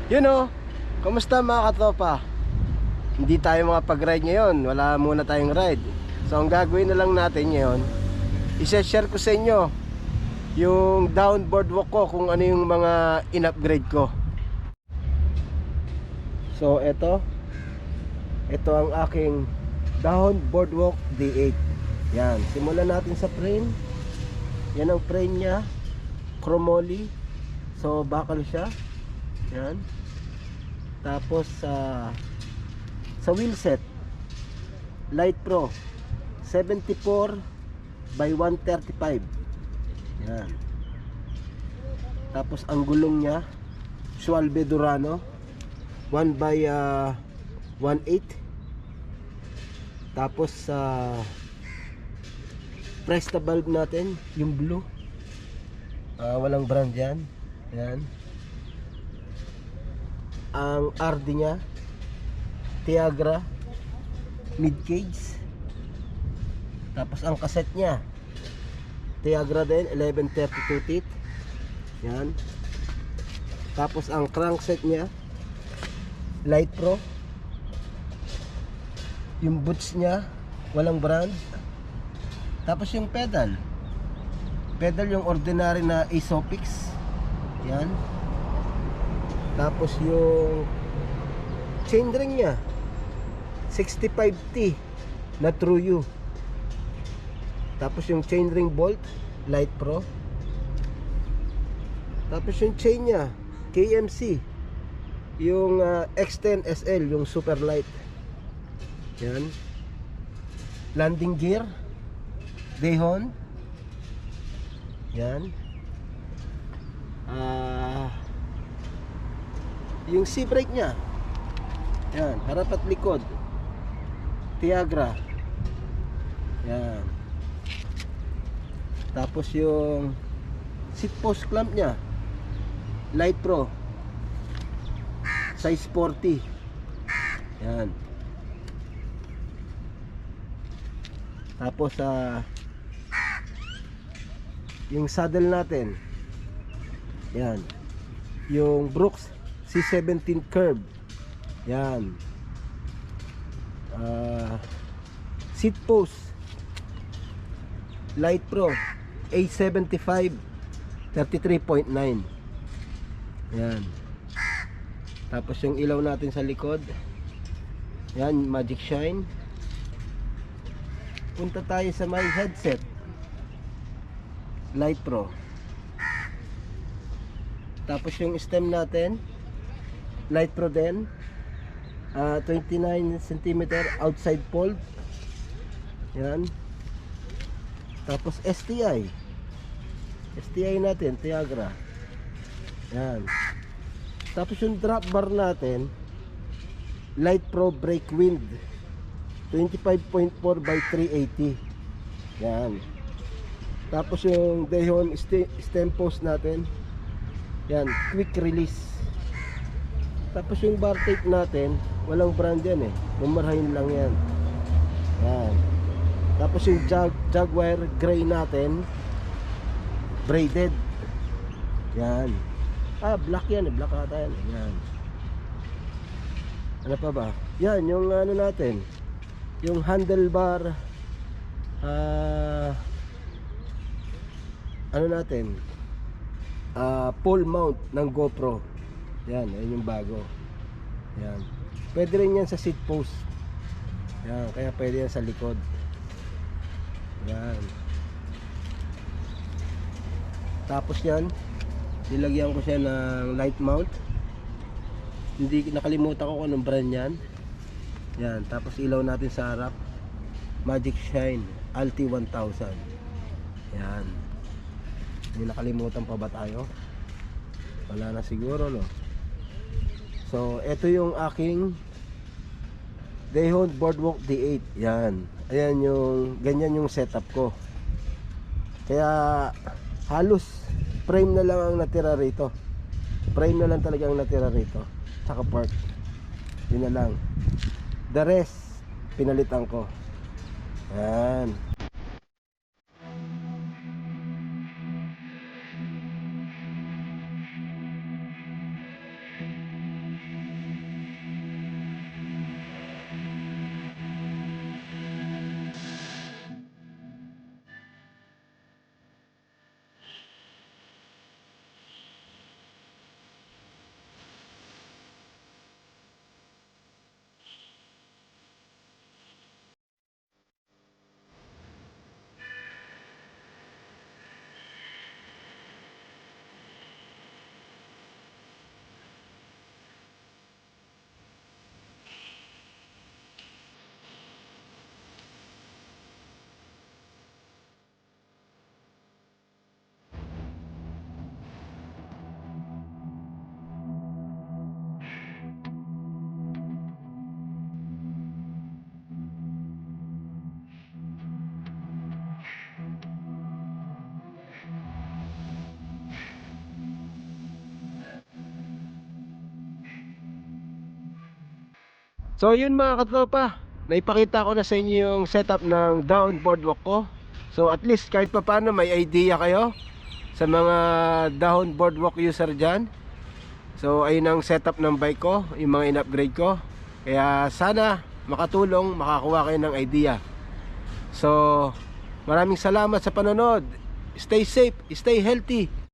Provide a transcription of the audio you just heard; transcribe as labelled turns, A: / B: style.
A: You know, kamusta mga katropa? Hindi tayo makapag-ride ngayon. Wala muna tayong ride. So ang gagawin na lang natin ngayon, i-share ko sa inyo yung downboard walk ko, kung ano yung mga in-upgrade ko. So ito ang aking downboard walk D8. Yan, simulan natin sa frame. Yan ang frame nya, chromoly. So bakal siya. Yan. Tapos sa wheelset, Light Pro 74 by 135. Yan. Tapos ang gulong niya, Schwalbe Durano 1 by 1/8. Tapos Presta valve natin, yung blue, walang brand yan. Yan. Ang RD nya, Tiagra mid cage. Tapos ang cassette nya, Tiagra din, 1132 teeth. Yan. Tapos ang crankset nya, Light Pro. Yung boots nya, walang brand. Tapos yung pedal yung ordinary na Isopix. Yan. Tapos yung chainring nya, 65T na True U. Tapos yung chainring bolt, Light Pro. Tapos yung chain nya, KMC, yung X10 SL, yung super light. Yan. Landing gear, Dehon. Yan. Yung C-brake nya, yan, harap at likod, Tiagra. Yan. Tapos yung seat post clamp nya, Light Pro, size 40. Yan. Tapos yung saddle natin, yan, yung Brooks C17 curve. Yan. Seat post, Light Pro A75 33.9. Yan. Tapos yung ilaw natin sa likod, yan, Magic Shine. Punta tayo sa my headset, Light Pro. Tapos yung stem natin, Light Pro din, 29 cm outside fold. Yan. Tapos STI natin, Tiagra. Yan. Tapos yung drop bar natin, Light Pro Brake Wind 25.4 by 380. Yan. Tapos yung Dehon stem post natin, yan, quick release. Tapos yung bar tape natin, walang brand yan eh, Bumarahin lang yan. Yan. Tapos yung Jaguar gray natin, braided. Yan. Black yan eh, black ata yan. Yan. Ano pa ba? Yan, yung ano natin, yung handlebar, ano natin, pole mount ng GoPro. Yan, ayun yung bago. Yan. Pwede rin yan sa seat post. Yan, kaya pwede yan sa likod. Yan. Tapos yan, nilagyan ko siya ng light mount. Hindi, nakalimutan ko kung anong brand yan. Yan, tapos ilaw natin sa harap, Magic Shine Alti 1000. Yan. Hindi nakalimutan pa ba tayo? Wala na siguro, no? So ito yung aking Dehon Boardwalk D8. Yan. Ayan yung, ganyan yung setup ko. Kaya halos frame na lang ang natira rito. Frame na lang talaga ang natira rito, tsaka part. Yun na lang. The rest pinalitan ko. Yan. So yun mga katropa, naipakita ko na sa inyo yung setup ng down boardwalk ko. So at least kahit pa paano may idea kayo sa mga down boardwalk user dyan. So ayun ang setup ng bike ko, yung mga in-upgrade ko. Kaya sana makatulong, makakuha kayo ng idea. So maraming salamat sa panonood. Stay safe, stay healthy.